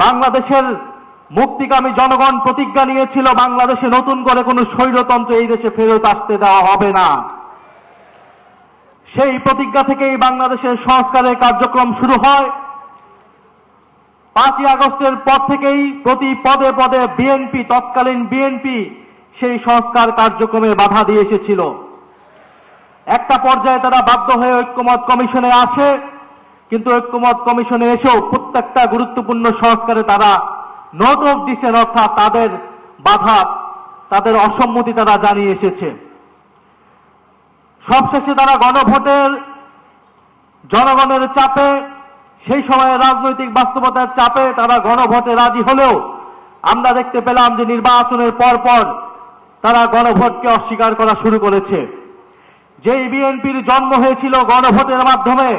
বাংলাদেশের মুক্তিকামী জনগণ প্রতিজ্ঞা নিয়েছিল বাংলাদেশে নতুন করে কোনো স্বৈরতন্ত্র এই দেশে ফেরত আসতে দেওয়া হবে না। সেই প্রতিজ্ঞা থেকেই বাংলাদেশের সংস্কারের কার্যক্রম শুরু হয়। 5ই আগস্টের পর থেকেই প্রতি পদে পদে বিএনপি, তৎকালীন বিএনপি সেই সংস্কার কার্যক্রমে বাধা দিয়ে এসেছিল। একটা পর্যায়ে তারা বাধ্য হয়ে ঐক্যমত কমিশনে আসে, কিন্তু ঐক্যমত কমিশনে এসেও প্রত্যেকটা গুরুত্বপূর্ণ সংস্কারে তারা নোট অফ ডিসেন্ট, অর্থাৎ তাদের বাধা, তাদের অসম্মতি তারা জানিয়ে এসেছে। সবশেষে তারা গণভোটের জনগণের চাপে, সেই সময়ে রাজনৈতিক বাস্তবতার চাপে তারা গণভোটে রাজি হলেও আমরা দেখতে পেলাম যে নির্বাচনের পর তারা গণভোটকে অস্বীকার করা শুরু করেছে। যেই বিএনপির জন্ম হয়েছিল গণভোটের মাধ্যমে,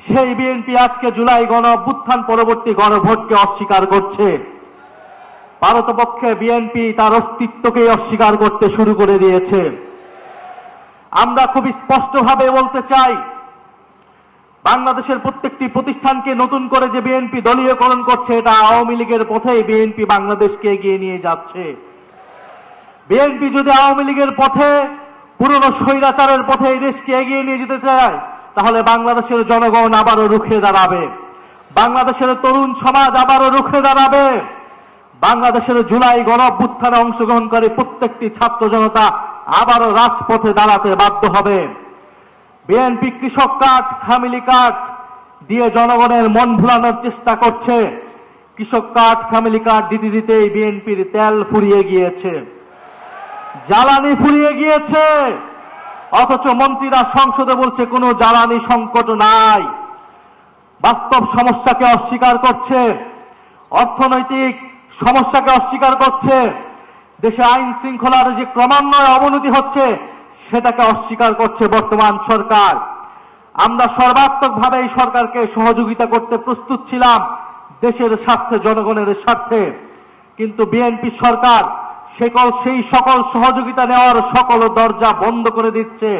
সেই বিএনপি আজকে জুলাই গণ অভ্যুত্থান পরবর্তী গণভোটকে অস্বীকার করছে। পারতপক্ষে বিএনপি তার অস্তিত্বকেই অস্বীকার করতে শুরু করে দিয়েছে। আমরা খুব স্পষ্টভাবে বলতে চাই, বাংলাদেশের প্রত্যেকটি প্রতিষ্ঠানকে নতুন করে যে বিএনপি দলীয়করণ করছে, এটা আওয়ামী লীগের পথেই বিএনপি বাংলাদেশকে এগিয়ে নিয়ে যাচ্ছে। বিএনপি যদি আওয়ামী লীগের পথে, পুরনো স্বৈরাচারের পথে এই দেশকে এগিয়ে নিয়ে যেতে চায়, তাহলে বাংলাদেশের জনগণ আবারও রুখে দাঁড়াবে, বাংলাদেশের তরুণ সমাজ আবারও রুখে দাঁড়াবে, বাংলাদেশের জুলাই গণ অভ্যুত্থানে অংশগ্রহণকারী প্রত্যেকটি ছাত্র জনতা আবারও রাজপথে দাঁড়াতে বাধ্য হবে। বিএনপি কৃষক কার্ড, ফ্যামিলি কার্ড দিয়ে জনগণের মন ভুলানোর চেষ্টা করছে। কৃষক কার্ড, ফ্যামিলি কার্ড দিতে দিতেই বিএনপির তেল ফুরিয়ে গিয়েছে, জ্বালানি ফুরিয়ে গিয়েছে, অথচ মন্ত্রীরা সংসদে বলছে কোনো জ্বালানি সংকট নাই। বাস্তব সমস্যাকে অস্বীকার করছে, অর্থনৈতিক সমস্যাকে অস্বীকার করছে, দেশে আইন শৃঙ্খলার যে ক্রমান্বয়ে অবনতি হচ্ছে সেটাকে অস্বীকার করছে বর্তমান সরকার। আমরা সর্বাত্মকভাবে এই সরকারকে সহযোগিতা করতে প্রস্তুত ছিলাম দেশের স্বার্থে, জনগণের স্বার্থে, কিন্তু বিএনপি সরকার সেই সকল সহযোগিতা নেওয়ার সকল দরজা বন্ধ করে দিচ্ছে।